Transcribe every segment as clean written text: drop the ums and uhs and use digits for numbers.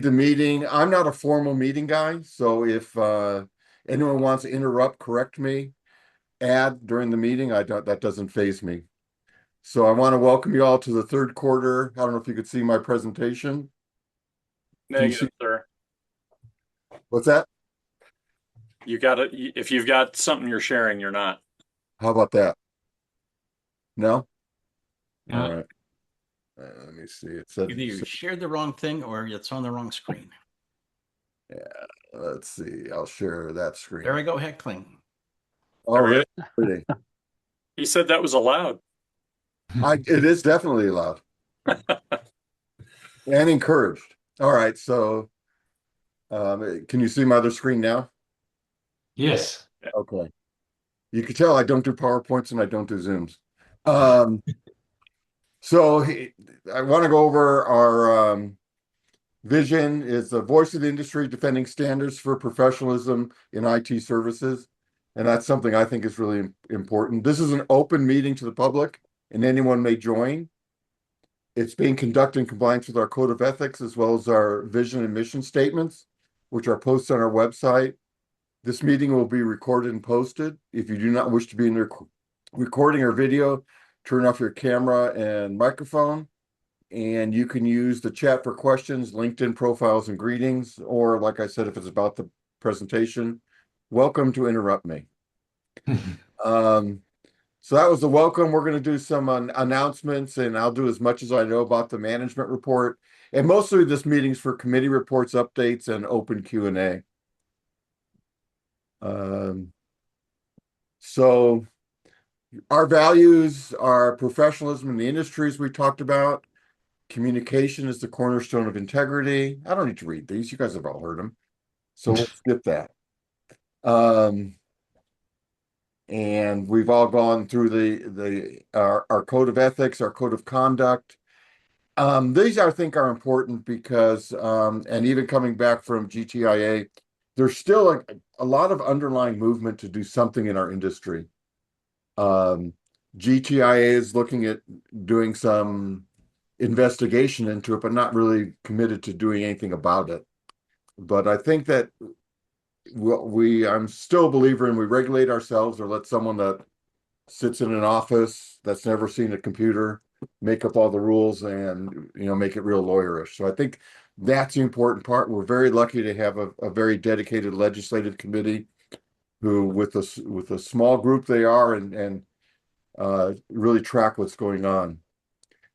the meeting. I'm not a formal meeting guy, so if anyone wants to interrupt, correct me, add during the meeting, that doesn't faze me. So I want to welcome you all to the third quarter. I don't know if you could see my presentation. Can you see? Negative, sir. What's that? You got it. If you've got something you're sharing, you're not. How about that? No? All Yeah. right. Let me see. It said, Either you shared the wrong thing or it's on the wrong screen. yeah, let's see. I'll share that screen. There I go, heckling. Oh, really? He said that was allowed. It is definitely allowed and encouraged. All right. So, can you see my other screen now? Yes. Okay. You can tell I don't do PowerPoints and I don't do Zooms. Um, so I want to go over our vision is the voice of the industry defending standards for professionalism in IT services. And that's something I think is really important. This is an open meeting to the public and anyone may join. It's being conducted in compliance with our code of ethics as well as our vision and mission statements, which are posted on our website. This meeting will be recorded and posted. If you do not wish to be in the recording or video, turn off your camera and microphone. And you can use the chat for questions, LinkedIn profiles, and greetings. Or, like I said, if it's about the presentation, welcome to interrupt me. So that was the welcome. We're going to do some announcements, and I'll do as much as I know about the management report. And mostly this meeting's for committee reports, updates, and open Q&A. So our values are professionalism in the industries we talked about. Communication is the cornerstone of integrity. I don't need to read these. You guys have all heard them. So we'll skip that. And we've all gone through our code of ethics, our code of conduct. These I think are important because, and even coming back from GTIA, there's still a lot of underlying movement to do something in our industry. GTIA is looking at doing some investigation into it, but not really committed to doing anything about it. But I think that I'm still a believer in we regulate ourselves or let someone that sits in an office that's never seen a computer make up all the rules and make it real lawyerish. So I think that's the important part. We're very lucky to have a very dedicated legislative committee who with a small group they are and really track what's going on.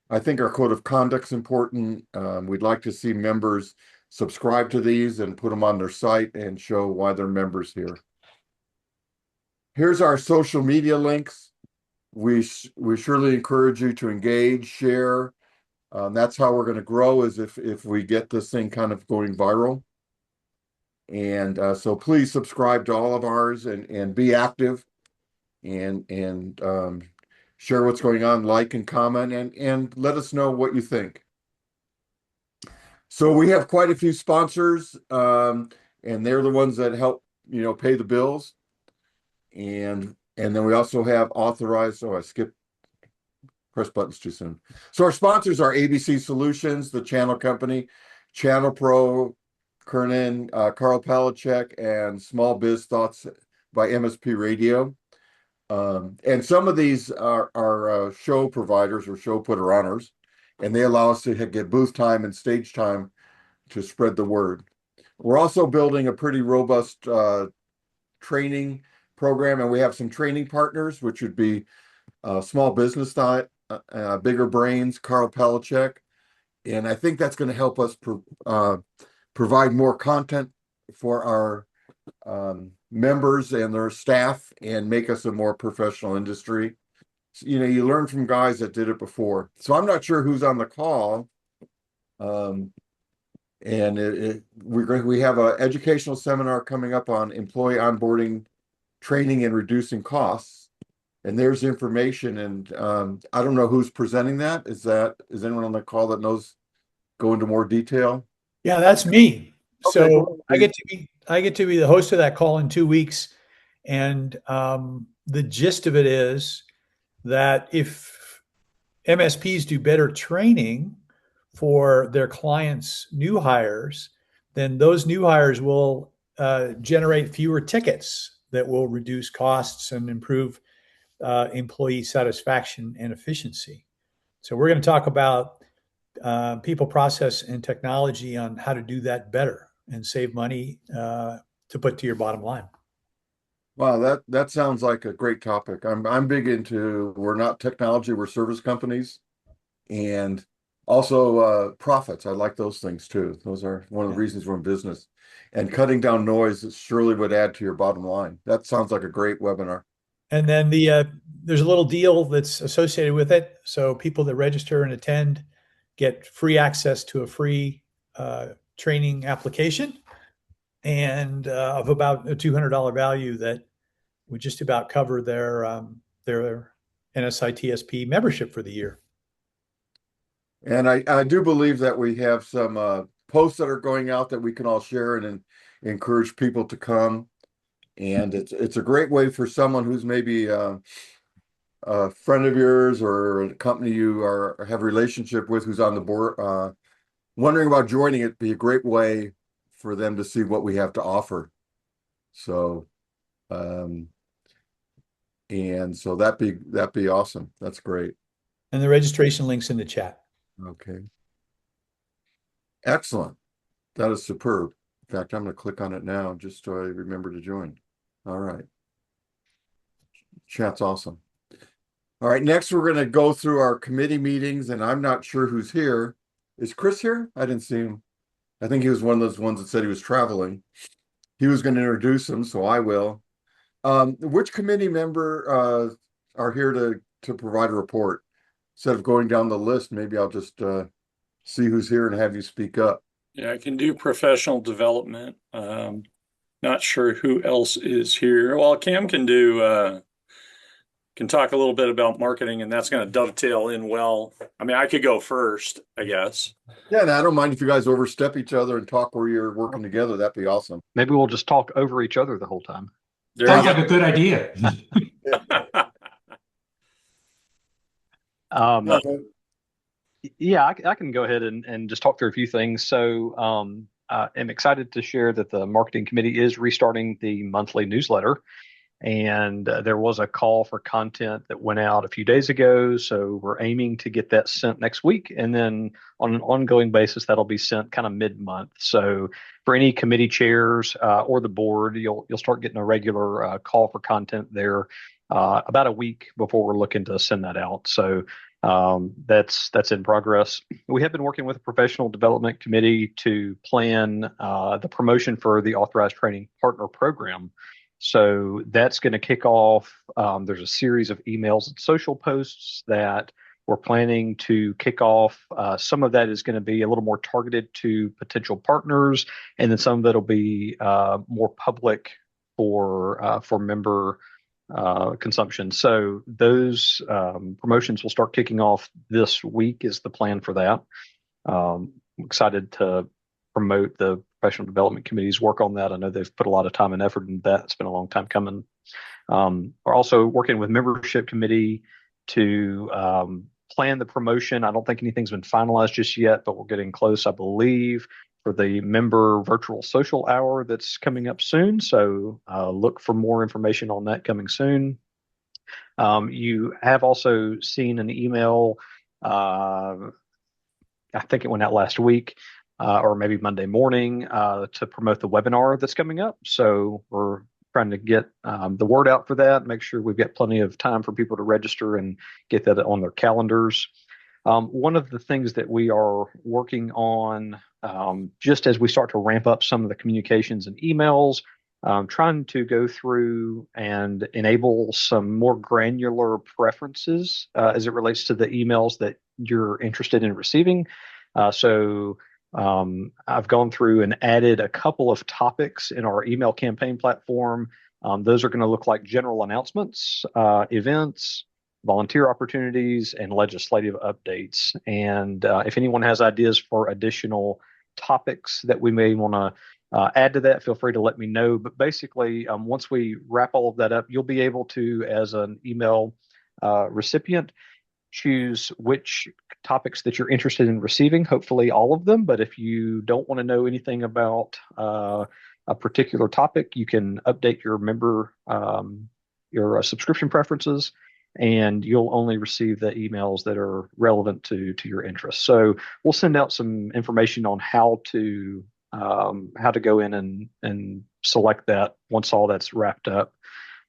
I think our code of conduct is important. We'd like to see members subscribe to these and put them on their site and show why they're members here. Here's our social media links. We surely encourage you to engage, share. That's how we're going to grow is if we get this thing kind of going viral. And so please subscribe to all of ours and be active and share what's going on, like and comment, and let us know what you think. So we have quite a few sponsors, and they're the ones that help, pay the bills. And then we also have authorized, I skipped, press buttons too soon. So our sponsors are ABC Solutions, the channel company, Channel Pro, Kernan, Carl Palachek, and Small Biz Thoughts by MSP Radio. And some of these are show providers or show putter honors, and they allow us to get booth time and stage time to spread the word. We're also building a pretty robust training program, and we have some training partners, which would be Small Business Thought, Bigger Brains, Carl Palachek, and I think that's going to help us provide more content for our members and their staff and make us a more professional industry. So, you learn from guys that did it before. So I'm not sure who's on the call. And we have an educational seminar coming up on employee onboarding, training, and reducing costs. And there's information. And I don't know who's presenting that. Is anyone on the call that knows go into more detail? Yeah, that's me. Okay, So I get to be the host of that call in 2 weeks. And the gist of it is that if MSPs do better training, for their clients' new hires, then those new hires will generate fewer tickets that will reduce costs and improve employee satisfaction and efficiency. So we're going to talk about people, process, and technology on how to do that better and save money to put to your bottom line. Wow, that sounds like a great topic. I'm big into, we're not technology, we're service companies, and also profits. I like those things too. Those are one of the reasons we're in business. And cutting down noise surely would add to your bottom line. That sounds like a great webinar. And then there's a little deal that's associated with it. So people that register and attend get free access to a free training application, and of about a $200 value that would just about cover their NSITSP membership for the year. And I do believe that we have some posts that are going out that we can all share and encourage people to come. And it's a great way for someone who's maybe a friend of yours or a company you have a relationship with who's on the board, wondering about joining it. Be a great way for them to see what we have to offer. So, and so that'd be awesome. That's great. And the registration link's in the chat. Okay. Excellent. That is superb. In fact, I'm going to click on it now just so I remember to join. All right. Chat's awesome. All right. Next, we're going to go through our committee meetings, and I'm not sure who's here. Is Chris here? I didn't see him. I think he was one of those ones that said he was traveling. He was going to introduce him, so I will. Which committee member are here to provide a report? Instead of going down the list, maybe I'll just see who's here and have you speak up. Yeah, I can do professional development. Not sure who else is here. Well, Cam can do can talk a little bit about marketing, and that's going to dovetail in well. I mean, I could go first, I guess. Yeah, and I don't mind if you guys overstep each other and talk where you're working together. That'd be awesome. Maybe we'll just talk over each other the whole time. There Sounds you like a good idea. Okay. Yeah, I can go ahead and just talk through a few things. So I'm excited to share that the marketing committee is restarting the monthly newsletter. And there was a call for content that went out a few days ago. So we're aiming to get that sent next week. And then on an ongoing basis, that'll be sent kind of mid-month. So for any committee chairs or the board, you'll start getting a regular call for content there about a week before we're looking to send that out. So that's in progress. We have been working with a professional development committee to plan the promotion for the authorized training partner program. So that's going to kick off. There's a series of emails and social posts that we're planning to kick off. Some of that is going to be a little more targeted to potential partners, and then some of it will be more public for member consumption. So those promotions will start kicking off this week is the plan for that. I'm excited to promote the professional development committee's work on that. I know they've put a lot of time and effort into that. It's been a long time coming. We're also working with membership committee to plan the promotion. I don't think anything's been finalized just yet, but we're getting close, I believe, for the member virtual social hour that's coming up soon. So look for more information on that coming soon. You have also seen an email, I think it went out last week, or maybe Monday morning, to promote the webinar that's coming up. So we're trying to get the word out for that, make sure we've got plenty of time for people to register and get that on their calendars. One of the things that we are working on, just as we start to ramp up some of the communications and emails, trying to go through and enable some more granular preferences as it relates to the emails that you're interested in receiving. So I've gone through and added a couple of topics in our email campaign platform. Those are going to look like general announcements, events, volunteer opportunities, and legislative updates. And if anyone has ideas for additional topics that we may want to add to that, feel free to let me know. But basically, once we wrap all of that up, you'll be able to, as an email recipient, choose which topics that you're interested in receiving, hopefully all of them. But if you don't want to know anything about a particular topic, you can update your subscription preferences, and you'll only receive the emails that are relevant to your interests. So we'll send out some information on how to go in and select that once all that's wrapped up.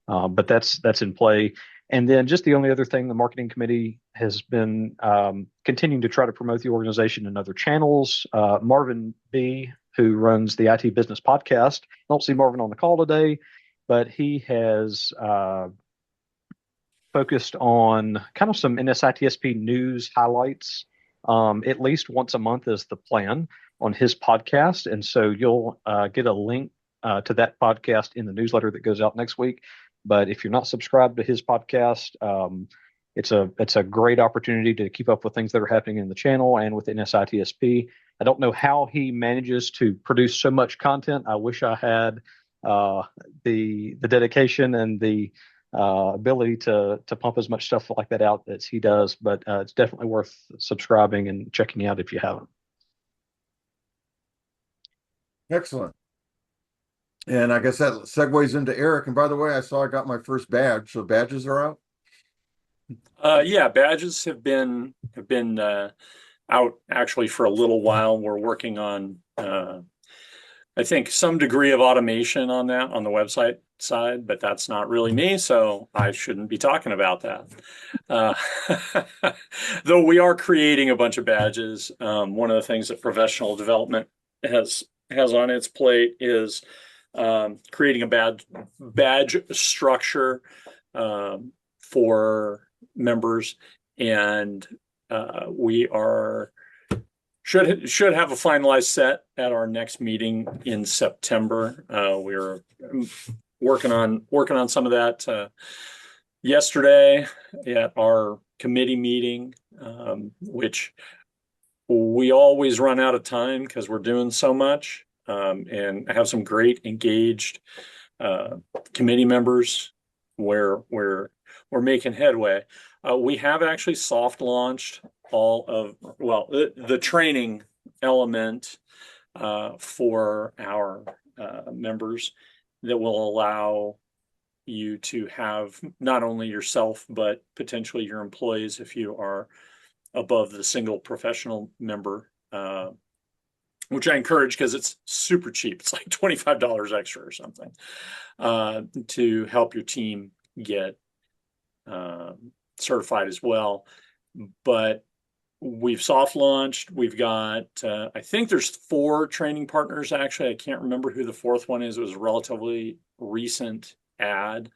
But that's in play. And then just the only other thing, the marketing committee has been continuing to try to promote the organization in other channels. Marvin B., who runs the IT Business Podcast, I don't see Marvin on the call today, but he has focused on kind of some NSITSP news highlights. At least once a month is the plan on his podcast. And so you'll get a link to that podcast in the newsletter that goes out next week. But if you're not subscribed to his podcast, it's a great opportunity to keep up with things that are happening in the channel and with NSITSP. I don't know how he manages to produce so much content. I wish I had the dedication and the ability to pump as much stuff like that out as he does. But it's definitely worth subscribing and checking out if you haven't. Excellent. And I guess that segues into Eric. And by the way, I saw I got my first badge. So badges are out. Yeah, badges have been out actually for a little while. We're working on I think some degree of automation on that on the website side, but that's not really me, so I shouldn't be talking about that. Though we are creating a bunch of badges. One of the things that professional development has on its plate is creating a badge structure for members, and we should have a finalized set at our next meeting in September. We're working on some of that yesterday at our committee meeting, which we always run out of time because we're doing so much. And I have some great engaged committee members where we're making headway. We have actually soft launched the training element for our members that will allow you to have not only yourself, but potentially your employees, if you are above the single professional member, which I encourage because it's super cheap. It's like $25 extra or something to help your team get certified as well. But we've soft launched. We've got, I think there's 4 training partners. Actually, I can't remember who the 4th one is. It was a relatively recent ad.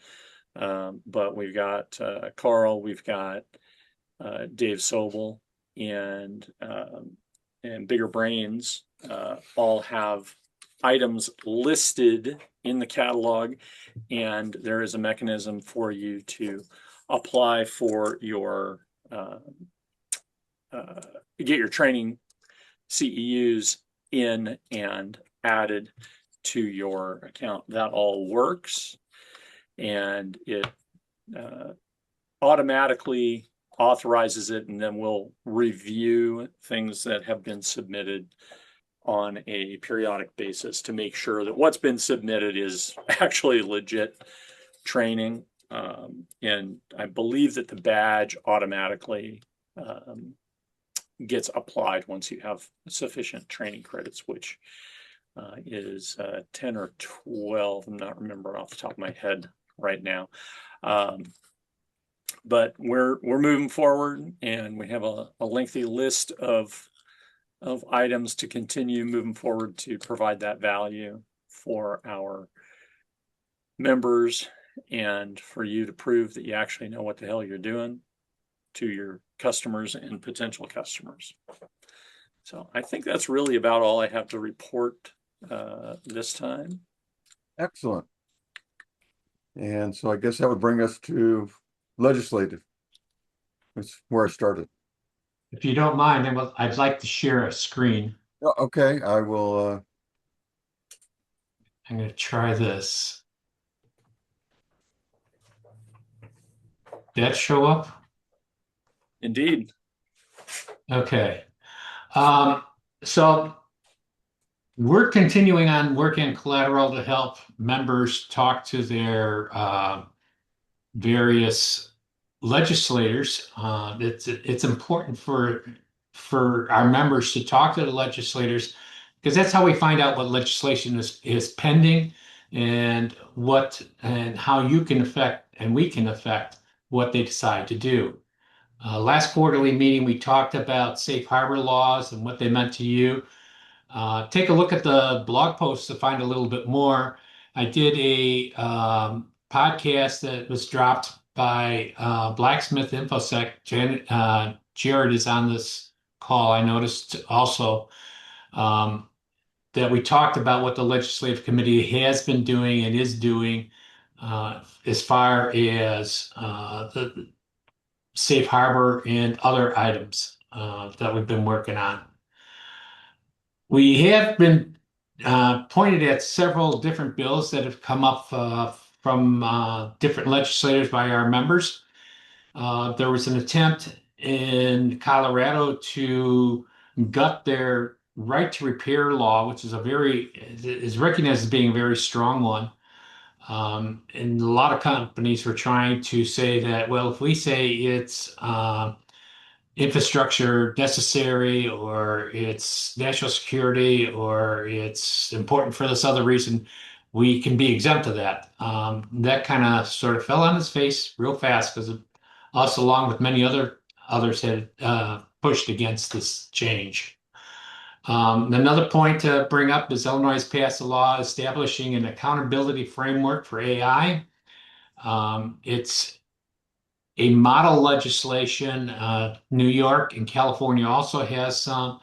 But we've got Carl, we've got Dave Sobel, and Bigger Brains all have items listed in the catalog, and there is a mechanism for you to apply for your get your training CEUs in and added to your account. That all works, and it automatically authorizes it, and then we'll review things that have been submitted on a periodic basis to make sure that what's been submitted is actually legit training. And I believe that the badge automatically gets applied once you have sufficient training credits, which is 10 or 12. I'm not remembering off the top of my head right now. But we're moving forward, and we have a lengthy list of items to continue moving forward to provide that value for our members and for you to prove that you actually know what the hell you're doing to your customers and potential customers. So I think that's really about all I have to report this time. Excellent. And so I guess that would bring us to legislative. That's where I started. If you don't mind, I'd like to share a screen. Okay, I will. I'm going to try this. Did that show up? Indeed. Okay. Um, so we're continuing on working collateral to help members talk to their various legislators. It's important for our members to talk to the legislators because that's how we find out what legislation is pending and how you can affect and we can affect what they decide to do. Last quarterly meeting, we talked about safe harbor laws and what they meant to you. Take a look at the blog post to find a little bit more. I did a podcast that was dropped by Blacksmith InfoSec. Jared is on this call. I noticed also that we talked about what the legislative committee has been doing and is doing as far as the safe harbor and other items that we've been working on. We have been pointed at several different bills that have come up from different legislators by our members. There was an attempt in Colorado to gut their right to repair law, which is recognized as being a very strong one. And a lot of companies were trying to say that, well, if we say it's infrastructure necessary or it's national security or it's important for this other reason, we can be exempt of that. That kind of sort of fell on his face real fast because us, along with many others, had pushed against this change. Another point to bring up is Illinois has passed a law establishing an accountability framework for AI. It's a model legislation. New York and California also has some.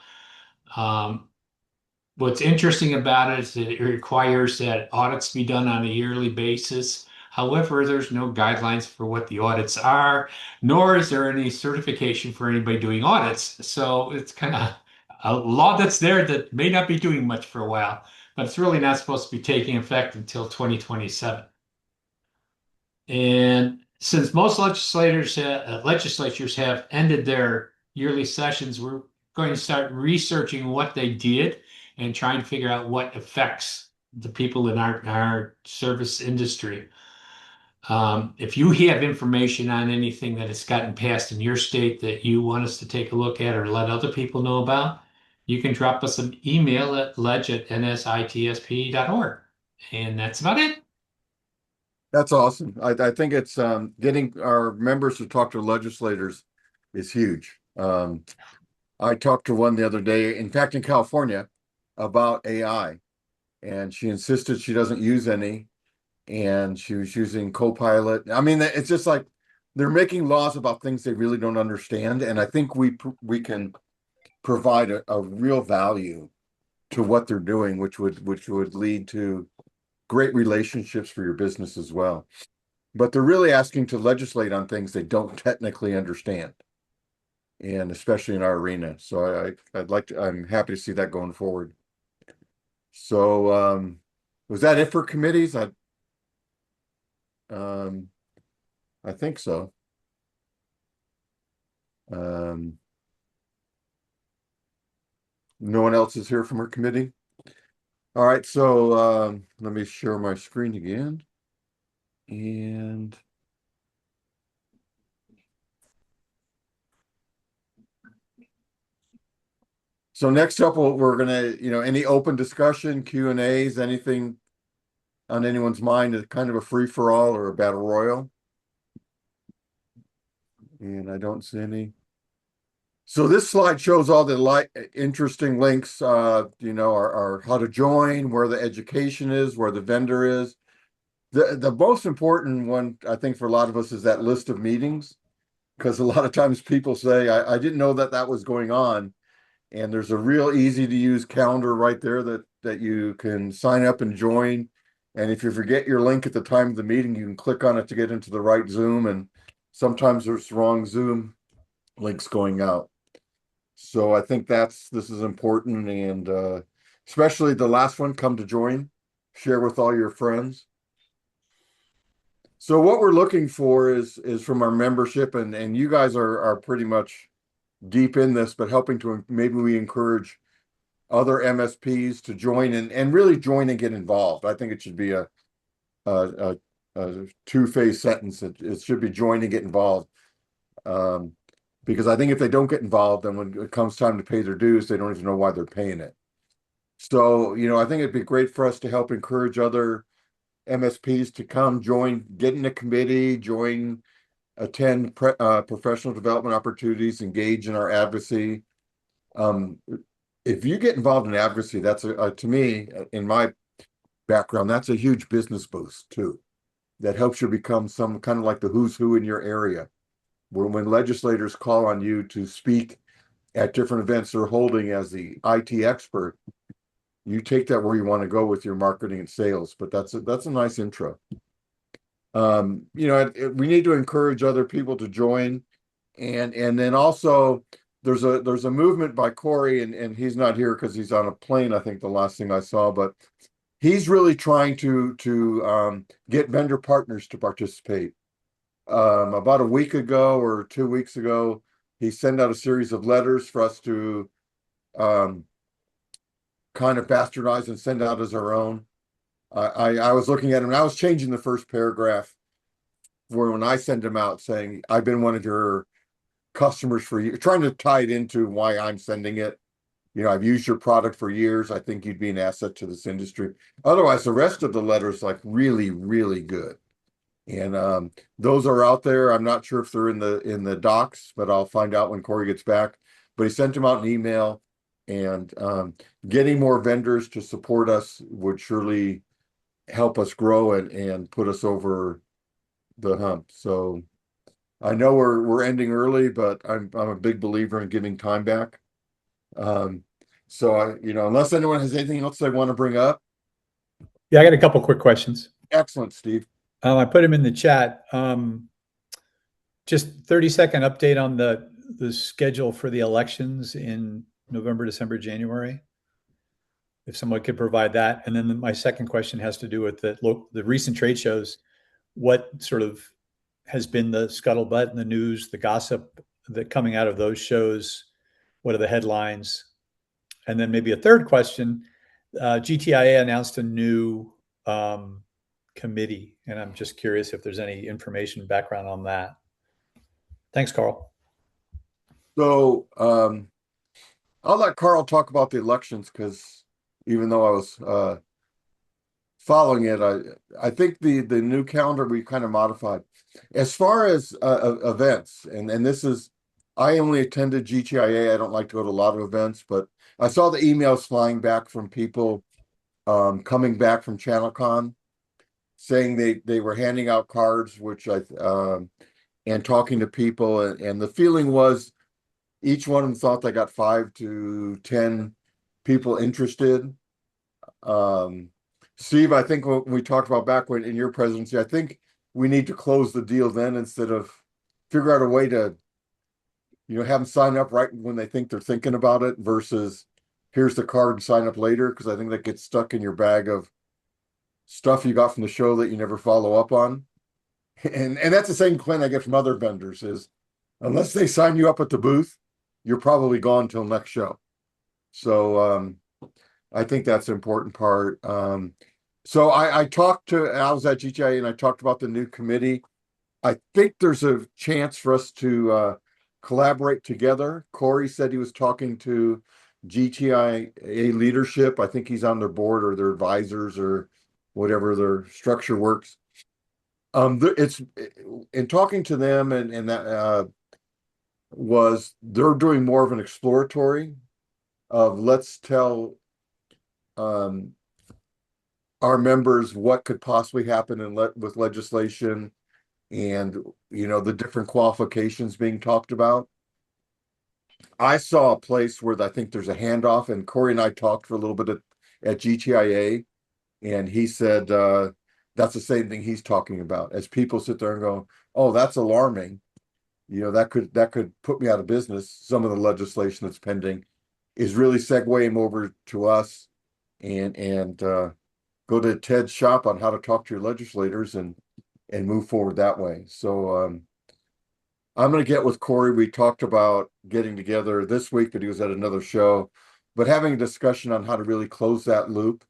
What's interesting about it is that it requires that audits be done on a yearly basis. However, there's no guidelines for what the audits are, nor is there any certification for anybody doing audits. So it's kind of a law that's there that may not be doing much for a while, but it's really not supposed to be taking effect until 2027. And since most legislatures have ended their yearly sessions, we're going to start researching what they did and trying to figure out what affects the people in our service industry. If you have information on anything that has gotten passed in your state that you want us to take a look at or let other people know about, you can drop us an email at ledge@nsitsp.org. And that's about it. That's awesome. I think it's getting our members to talk to legislators is huge. I talked to one the other day, in fact, in California, about AI, and she insisted she doesn't use any, and she was using Copilot. I mean, it's just like they're making laws about things they really don't understand, and I think we can provide a real value to what they're doing, which would lead to great relationships for your business as well. But they're really asking to legislate on things they don't technically understand, and especially in our arena. So I'm happy to see that going forward. So was that it for committees? I think so. No one else is here from our committee. All right, so let me share my screen again. And so next up, we're gonna, any open discussion, Q&As, anything on anyone's mind, is kind of a free for all or a battle royal. And I don't see any. So this slide shows all the interesting links, are how to join, where the education is, where the vendor is. The most important one, I think, for a lot of us is that list of meetings, because a lot of times people say, I didn't know that was going on. And there's a real easy to use calendar right there that you can sign up and join. And if you forget your link at the time of the meeting, you can click on it to get into the right Zoom. And sometimes there's wrong Zoom links going out. So I think this is important, and especially the last one, come to join, share with all your friends. So what we're looking for is from our membership, and you guys are pretty much deep in this, but helping to maybe we encourage other MSPs to join and really join and get involved. I think it should be a two-phase sentence. It should be join and get involved. Because I think if they don't get involved, then when it comes time to pay their dues, they don't even know why they're paying it. So, I think it'd be great for us to help encourage other MSPs to come join, get in a committee, join, attend professional development opportunities, engage in our advocacy. If you get involved in advocacy, that's to me, in my background, that's a huge business boost too. That helps you become some kind of like the who's who in your area. When legislators call on you to speak at different events they're holding as the IT expert, you take that where you want to go with your marketing and sales. But that's a nice intro. We need to encourage other people to join, and then also there's a movement by Corey, and he's not here because he's on a plane. I think the last thing I saw, but he's really trying to get vendor partners to participate. About a week ago or 2 weeks ago, he sent out a series of letters for us to kind of bastardize and send out as our own. I was looking at him and I was changing the first paragraph for when I send him out saying, I've been one of your customers for years, trying to tie it into why I'm sending it. I've used your product for years. I think you'd be an asset to this industry. Otherwise, the rest of the letter is like really, really good. And those are out there. I'm not sure if they're in the docs, but I'll find out when Corey gets back. But he sent them out an email, and getting more vendors to support us would surely help us grow and put us over the hump. So I know we're ending early, but I'm a big believer in giving time back. So unless anyone has anything else they want to bring up. Yeah, I got a couple quick questions. Excellent, Steve. I put them in the chat. Just 30-second update on the schedule for the elections in November, December, January. If someone could provide that. And then my second question has to do with the recent trade shows. What sort of has been the scuttlebutt in the news, the gossip that coming out of those shows? What are the headlines? And then maybe a third question. GTIA announced a new committee, and I'm just curious if there's any information background on that. Thanks, Carl. So I'll let Carl talk about the elections, because even though I was following it, I think the new calendar we kind of modified. As far as events, and this is, I only attended GTIA. I don't like to go to a lot of events, but I saw the emails flying back from people coming back from ChannelCon saying they were handing out cards, which and talking to people, and the feeling was each one of them thought they got 5 to 10 people interested. Steve, I think what we talked about back when in your presidency, I think we need to close the deal then instead of figure out a way to, have them sign up right when they think they're thinking about it versus here's the card and sign up later, because I think that gets stuck in your bag of stuff you got from the show that you never follow up on. And that's the same complaint I get from other vendors is unless they sign you up at the booth, you're probably gone till next show. So I think that's an important part. So I was at GTIA and I talked about the new committee. I think there's a chance for us to collaborate together. Corey said he was talking to GTIA leadership. I think he's on their board or their advisors or whatever their structure works. It's in talking to them and that they're doing more of an exploratory of let's tell our members what could possibly happen with legislation and the different qualifications being talked about. I saw a place where I think there's a handoff, and Corey and I talked for a little bit at GTIA, and he said that's the same thing he's talking about. As people sit there and go, "Oh, that's alarming," that could put me out of business. Some of the legislation that's pending is really segueing over to us, and go to Ted's shop on how to talk to your legislators and and move forward that way. So I'm going to get with Corey. We talked about getting together this week, but he was at another show, but having a discussion on how to really close that loop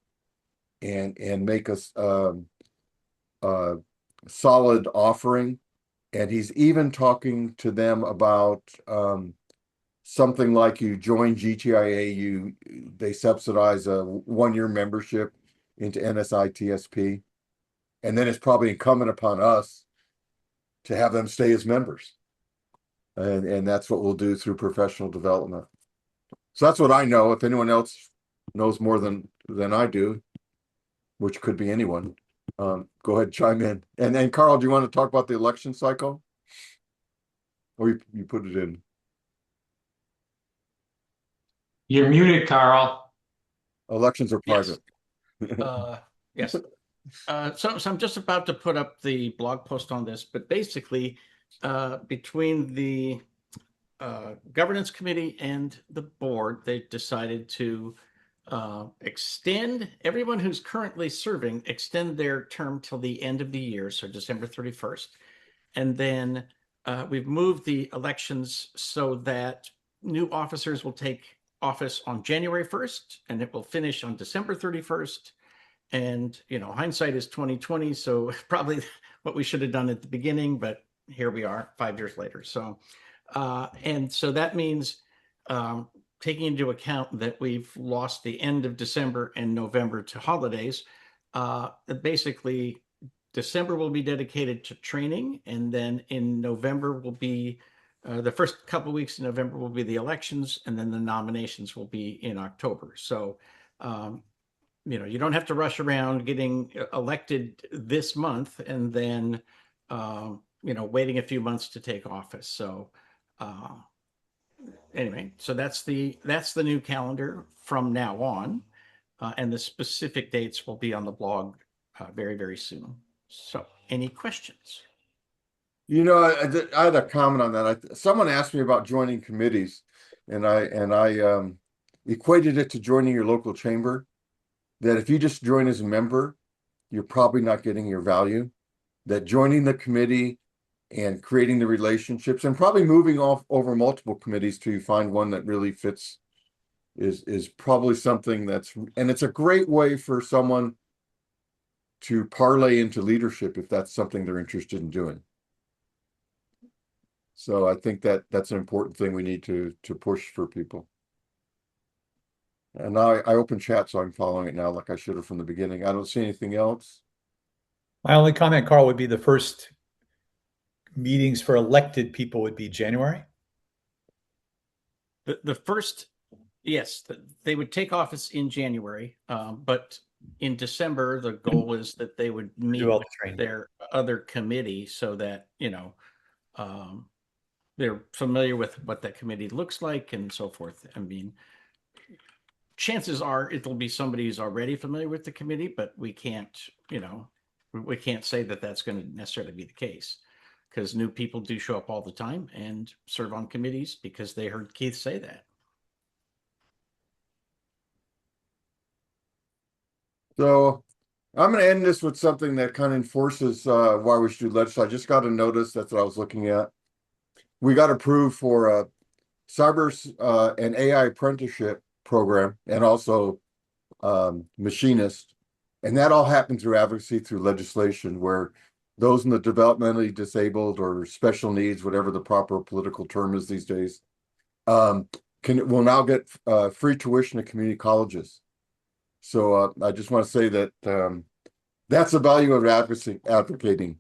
and make us a solid offering. And he's even talking to them about something like you join GTIA, they subsidize a 1-year membership into NSITSP, and then it's probably incumbent upon us to have them stay as members, and that's what we'll do through professional development. So that's what I know. If anyone else knows more than I do, which could be anyone, go ahead, chime in. And then Carl, do you want to talk about the election cycle? Or you put it in? You're muted, Carl. Elections are Yes. private. Yes. So I'm just about to put up the blog post on this, but basically, between the governance committee and the board, they decided to extend everyone who's currently serving, extend their term till the end of the year, so December 31st. And then we've moved the elections so that new officers will take office on January 1st, and it will finish on December 31st. And, you know, hindsight is 2020, so probably what we should have done at the beginning, but here we are 5 years later. So, and so that means taking into account that we've lost the end of December and November to holidays, basically December will be dedicated to training, and then in November will be the first couple of weeks in November will be the elections, and then the nominations will be in October. So, you know, you don't have to rush around getting elected this month and then, you know, waiting a few months to take office. So, anyway, so that's the new calendar from now on, and the specific dates will be on the blog very, very soon. So, any questions? You know, I had a comment on that. Someone asked me about joining committees, and I equated it to joining your local chamber. That if you just join as a member, you're probably not getting your value. That joining the committee and creating the relationships and probably moving off over multiple committees till you find one that really fits is probably something and it's a great way for someone to parlay into leadership if that's something they're interested in doing. So I think that's an important thing we need to push for people. And now I open chat, so I'm following it now like I should have from the beginning. I don't see anything else. My only comment, Carl, would be the first meetings for elected people would be January. The first, yes, they would take office in January, but in December, the goal is that they would meet Do all the with training. their other committee so that, you know, they're familiar with what that committee looks like and so forth. I mean, chances are it'll be somebody who's already familiar with the committee, but we can't, you know, we can't say that that's going to necessarily be the case, because new people do show up all the time and serve on committees because they heard Keith say that. So I'm going to end this with something that kind of enforces why we should do legislation. I just got a notice. That's what I was looking at. We got approved for a cyber and AI apprenticeship program and also machinist. And that all happened through advocacy, through legislation, where those in the developmentally disabled or special needs, whatever the proper political term is these days, will now get free tuition at community colleges. So I just want to say that that's the value of advocating.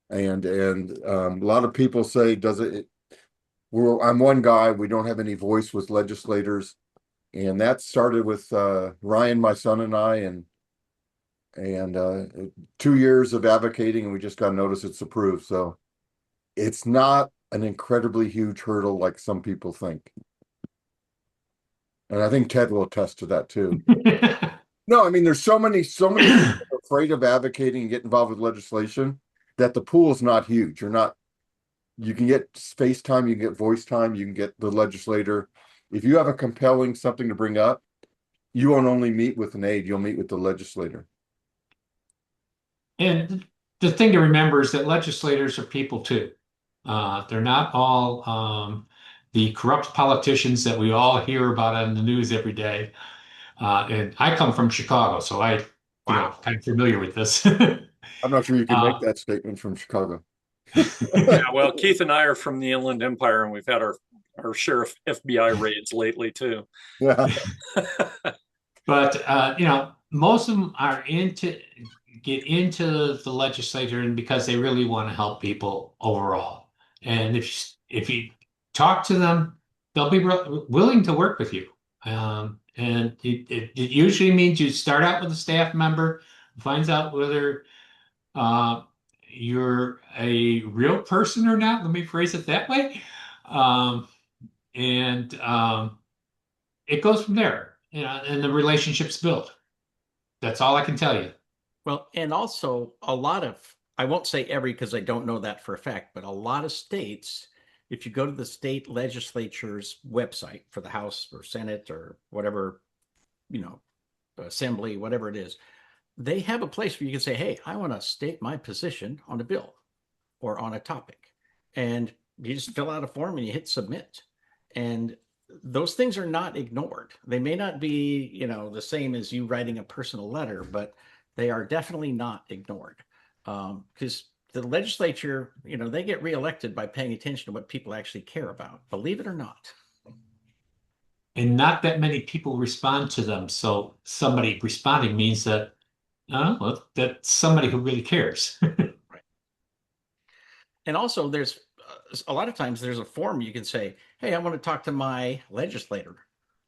And a lot of people say, I'm one guy, we don't have any voice with legislators. And that started with Ryan, my son, and I, and 2 years of advocating, and we just got notice it's approved. So it's not an incredibly huge hurdle like some people think. And I think Ted will attest to that too. No, I mean, there's so many people afraid of advocating and get involved with legislation that the pool is not huge. You can get space time, you can get voice time, you can get the legislator. If you have a compelling something to bring up, you won't only meet with an aide, you'll meet with the legislator. And the thing to remember is that legislators are people too. They're not all the corrupt politicians that we all hear about on the news every day. And I come from Chicago, so I'm familiar with this. I'm not sure you can make Uh, that statement from Chicago. Yeah, well, Keith and I are from the Inland Empire, and we've had our share of FBI raids lately too. Yeah. but most of them are get into the legislature and because they really want to help people overall. And if you talk to them, they'll be willing to work with you. And it usually means you start out with a staff member, finds out whether uh, you're a real person or not. Let me phrase it that way. And it goes from there, and the relationship's built. That's all I can tell you. Well, and also a lot of, I won't say every because I don't know that for a fact, but a lot of states, if you go to the state legislature's website for the House or Senate or whatever, you know, assembly, whatever it is, they have a place where you can say, hey, I want to state my position on a bill or on a topic. And you just fill out a form and you hit submit. And those things are not ignored. They may not be, the same as you writing a personal letter, but they are definitely not ignored. Because the legislature, they get reelected by paying attention to what people actually care about, believe it or not. And not that many people respond to them. So somebody responding means that, well, that's somebody who really cares. Right. And also, there's a lot of times there's a form you can say, hey, I want to talk to my legislator.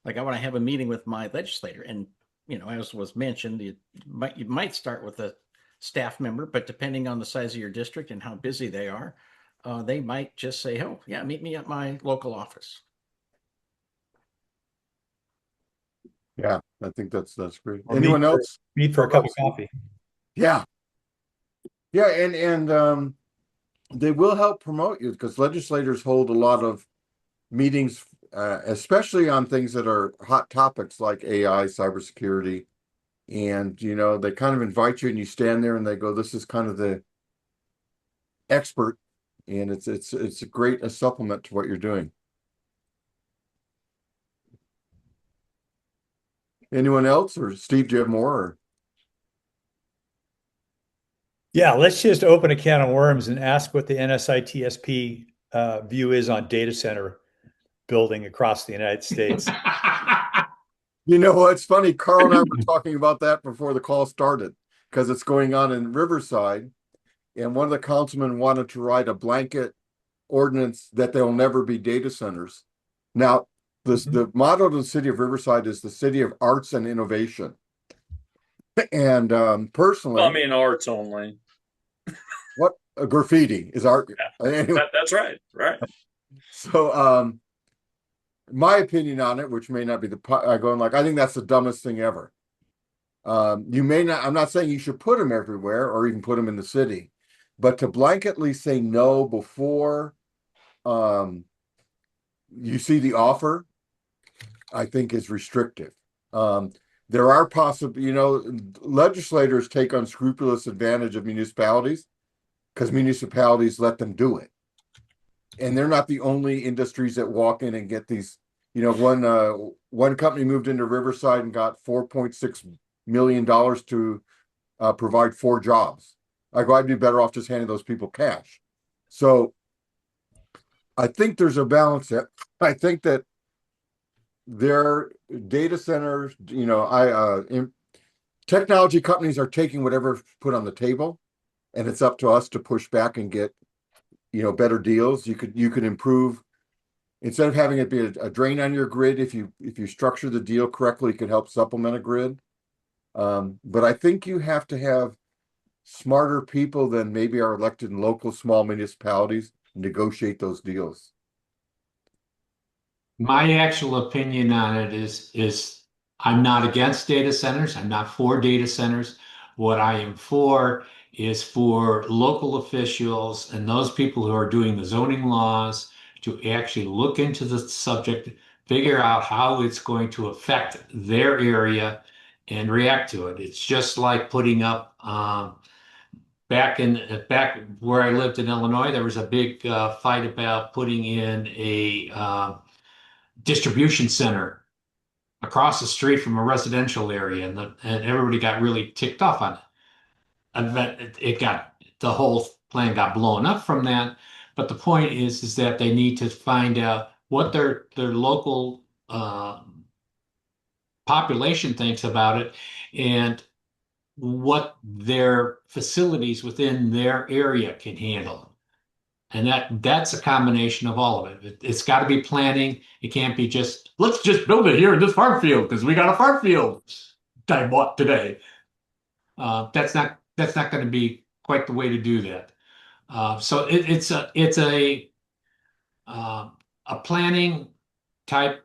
Like, I want to have a meeting with my legislator. And, as was mentioned, you might start with a staff member, but depending on the size of your district and how busy they are, they might just say, oh, yeah, meet me at my local office. Yeah, I think that's great. Or Anyone else? meet for a cup of coffee. Yeah. Yeah, and they will help promote you because legislators hold a lot of meetings, especially on things that are hot topics like AI, cybersecurity. And they kind of invite you and you stand there and they go, this is kind of the expert, and it's a great supplement to what you're doing. Anyone else? Or Steve, do you have more? Or? Yeah, let's just open a can of worms and ask what the NSITSP view is on data center building across the United States. You know what? It's funny. Carl and I were talking about that before the call started because it's going on in Riverside. And one of the councilmen wanted to write a blanket ordinance that there will never be data centers. Now, the motto of the city of Riverside is the city of arts and innovation. And personally, Well, I mean, arts only. what graffiti is art. Yeah, anyway. that's right. Right. So, my opinion on it, which may not be I think that's the dumbest thing ever. You may not, I'm not saying you should put them everywhere or even put them in the city, but to blanketly say no before you see the offer, I think is restrictive. There are legislators take unscrupulous advantage of municipalities because municipalities let them do it. And they're not the only industries that walk in and get these, one company moved into Riverside and got $4.6 million to provide 4 jobs. I'd be better off just handing those people cash. So I think there's a balance there. I think that their data centers, technology companies are taking whatever put on the table, and it's up to us to push back and get, better deals. You could improve instead of having it be a drain on your grid. If you structure the deal correctly, it could help supplement a grid. But I think you have to have smarter people than maybe are elected in local small municipalities negotiate those deals. My actual opinion on it is I'm not against data centers. I'm not for data centers. What I am for is for local officials and those people who are doing the zoning laws to actually look into the subject, figure out how it's going to affect their area and react to it. It's just like putting up back where I lived in Illinois, there was a big fight about putting in a distribution center across the street from a residential area, and everybody got really ticked off on it. And that it got the whole plan got blown up from that. But the point is that they need to find out what their local population thinks about it, and what their facilities within their area can handle. And that's a combination of all of it. It's got to be planning. It can't be just let's just build it here in this farm field because we got a farm field I bought today. That's not going to be quite the way to do that. So it's a planning type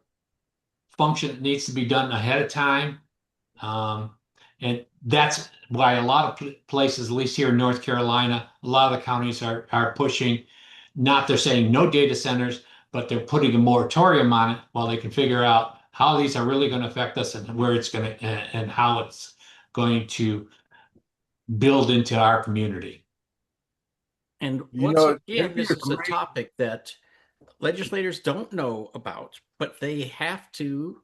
function that needs to be done ahead of time. And that's why a lot of places, at least here in North Carolina, a lot of the counties are pushing, not they're saying no data centers, but they're putting a moratorium on it while they can figure out how these are really going to affect us and where it's going to and how it's going to build into our community. And You once know, again, maybe this a is a great- topic that legislators don't know about, but they have to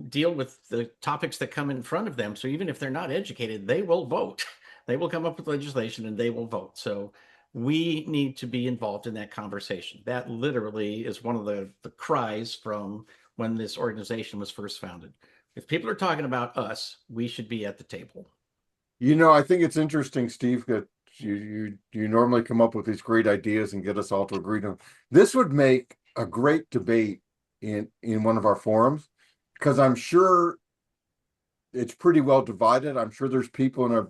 deal with the topics that come in front of them. So even if they're not educated, they will vote. They will come up with legislation and they will vote. So we need to be involved in that conversation. That literally is one of the cries from when this organization was first founded. If people are talking about us, we should be at the table. You know, I think it's interesting, Steve, that you normally come up with these great ideas and get us all to agree to them. This would make a great debate in one of our forums, because I'm sure it's pretty well divided. I'm sure there's people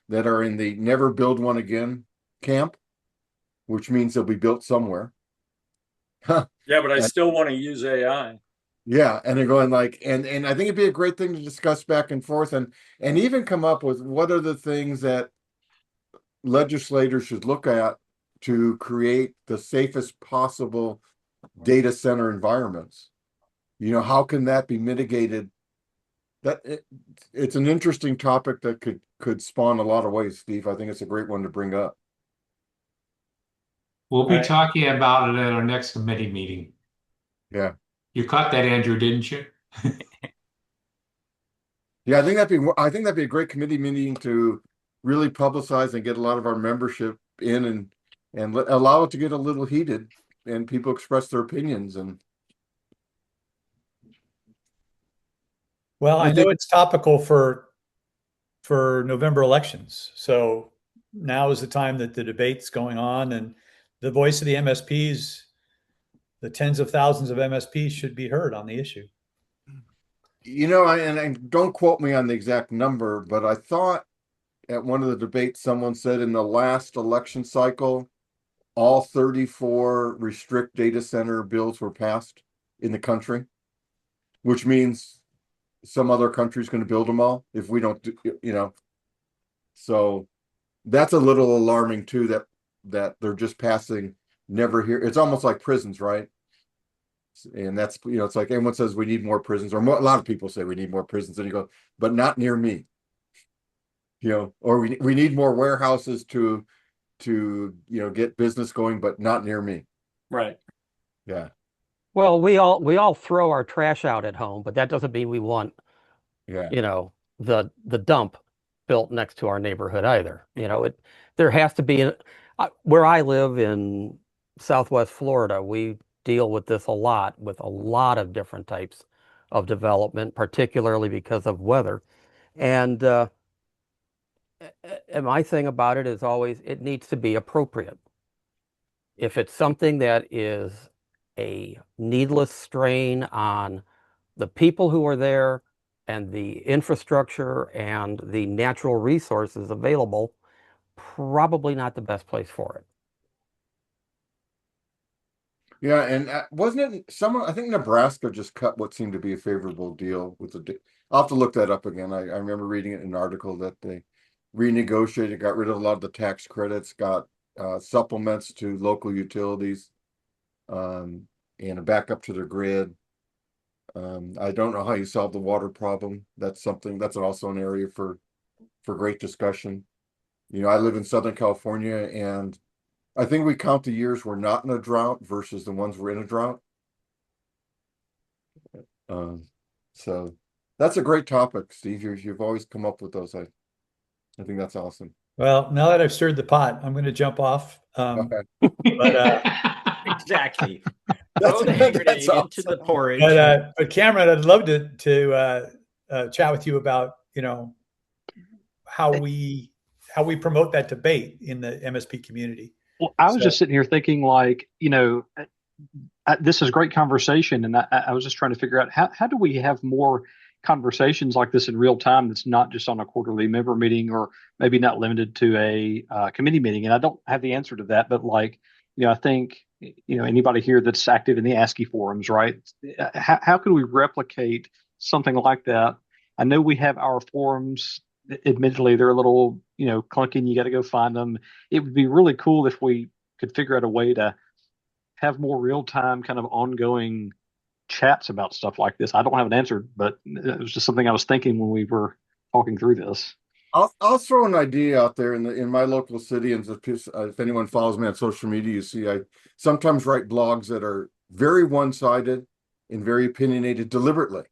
that are in the never build one again camp, which means they'll be built somewhere. Yeah, but I And- still want to use AI. Yeah, and they're going like, and I think it'd be a great thing to discuss back and forth, and even come up with what are the things that legislators should look at to create the safest possible data center environments. You know, how can that be mitigated? It's an interesting topic that could spawn a lot of ways, Steve. I think it's a great one to bring up. We'll be Right. talking about it at our next committee meeting. Yeah. You caught that, Andrew, didn't you? Yeah, I think that'd be a great committee meeting to really publicize and get a lot of our membership in, and allow it to get a little heated and people express their opinions. And Well, I And know they- it's topical for November elections. So now is the time that the debate's going on, and the voice of the MSPs, the tens of thousands of MSPs, should be heard on the issue. you know, and don't quote me on the exact number, but I thought at one of the debates someone said in the last election cycle, all 34 restrict data center bills were passed in the country, which means some other country's going to build them all if we don't do, you know. So that's a little alarming too, that they're just passing never here. It's almost like prisons, right? And that's, you know, it's like everyone says we need more prisons, or a lot of people say we need more prisons, and you go, but not near me. You know, or we need more warehouses to get business going, but not near me. Right. Yeah. Well, we all throw our trash out at home, but that doesn't mean we want, Yeah. the dump built next to our neighborhood either. There has to be where I live in Southwest Florida, we deal with this a lot with a lot of different types of development, particularly because of weather. And my thing about it is always it needs to be appropriate. If it's something that is a needless strain on the people who are there and the infrastructure and the natural resources available, probably not the best place for it. Yeah, and wasn't it someone? I think Nebraska just cut what seemed to be a favorable deal with I'll have to look that up again. I remember reading it in an article that they renegotiated, got rid of a lot of the tax credits, got supplements to local utilities, and a backup to their grid. I don't know how you solve the water problem. That's also an area for great discussion. I live in Southern California, and I think we count the years we're not in a drought versus the ones we're in a drought. So that's a great topic, Steve. You've always come up with those. I think that's awesome. Well, now that I've stirred the pot, I'm going to jump off. Okay. But Exactly. That's, Throw the hand grenade that's into the awesome. porridge. but Cameron, I'd love to chat with you about how we promote that debate in the MSP community. Well, I was just sitting here thinking, like, this is great conversation, and I was just trying to figure out how do we have more conversations like this in real time that's not just on a quarterly member meeting, or maybe not limited to a committee meeting. And I don't have the answer to that, but like, I think, anybody here that's active in the ASCII forums, right? How can we replicate something like that? I know we have our forums. Admittedly, they're a little, clunky, and you got to go find them. It would be really cool if we could figure out a way to have more real-time kind of ongoing chats about stuff like this. I don't have an answer, but it was just something I was thinking when we were talking through this. I'll throw an idea out there in my local city, and if anyone follows me on social media, you see I sometimes write blogs that are very one-sided and very opinionated deliberately.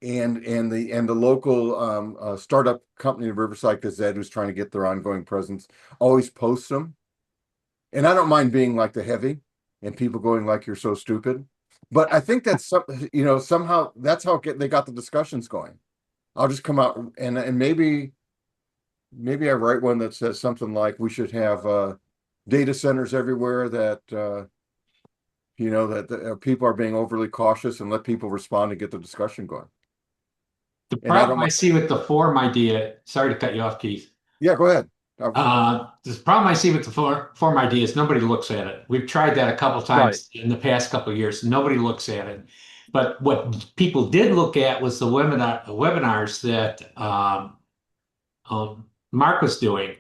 And the local startup company, the Riverside Gazette, who's trying to get their ongoing presence, always posts them. And I don't mind being like the heavy and people going like, "You're so stupid." But I think that's somehow that's how they got the discussions going. I'll just come out and maybe I write one that says something like, we should have data centers everywhere, that that people are being overly cautious, and let people respond and get the discussion going. The problem I see with the forum idea, sorry to cut you off, Keith. Yeah, go ahead. The problem I see with the forum idea is nobody looks at it. We've tried that a couple times in the past couple of years. Nobody looks at it. But what people did look at was the webinars that Mark was doing.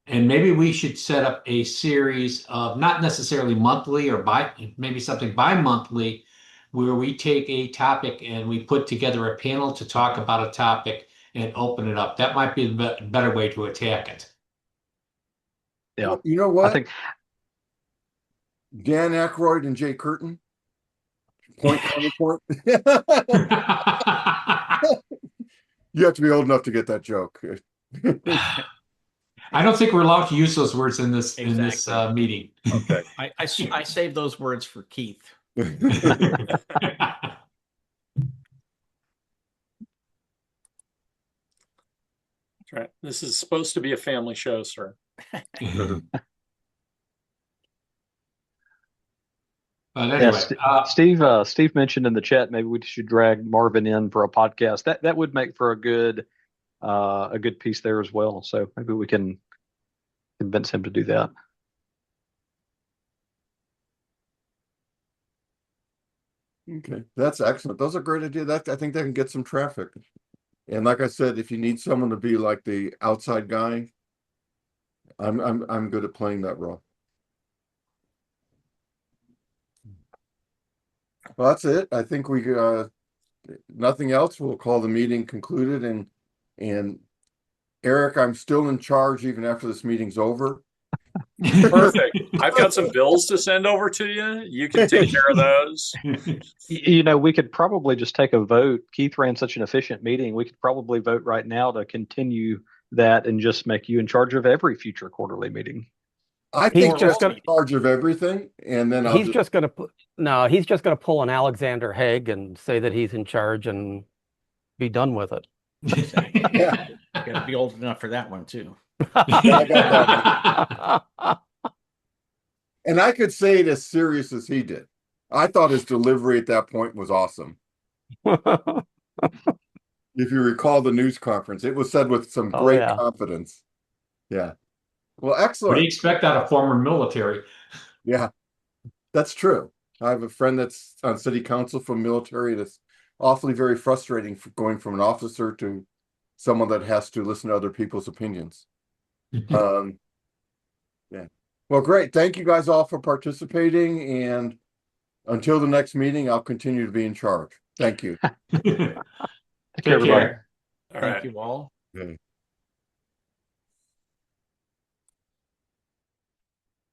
And maybe we should set up a series of, not necessarily monthly or maybe something bi-monthly, where we take a topic and we put together a panel to talk about a topic and open it up. That might be the better way to attack it. Yeah. You know what? I think Dan Aykroyd and Jay Curtin. Point. You have to be old enough to get that joke. I don't think we're allowed to use those words in this meeting. Okay. I saved those words for Keith. Right. This is supposed to be a family show, sir. But anyway, Steve mentioned in the chat maybe we should drag Marvin in for a podcast. That would make for a good piece there as well. So maybe we can convince him to do that. Okay, that's excellent. Those are great ideas. I think that can get some traffic. And like I said, if you need someone to be like the outside guy, I'm good at playing that role. Well, that's it. I think we nothing else. We'll call the meeting concluded. And Eric, I'm still in charge even after this meeting's over. Perfect. I've got some bills to send over to you. You can take care of those. We could probably just take a vote. Keith ran such an efficient meeting. We could probably vote right now to continue that and just make you in charge of every future quarterly meeting. I think just in charge of everything, and then he's just going to pull an Alexander Haig and say that he's in charge and be done with it. Yeah. You got to be old enough for that one too. And I could say it as serious as he did. I thought his delivery at that point was awesome. If you recall the news conference, it was said with some great confidence. Yeah. Well, excellent. What do you expect out of former military? Yeah, that's true. I have a friend that's on city council from military. That's awfully very frustrating for going from an officer to someone that has to listen to other people's opinions. Yeah. Well, great. Thank you guys all for participating. And until the next meeting, I'll continue to be in charge. Thank you. Take care, everybody. All right. Thank you all. Okay.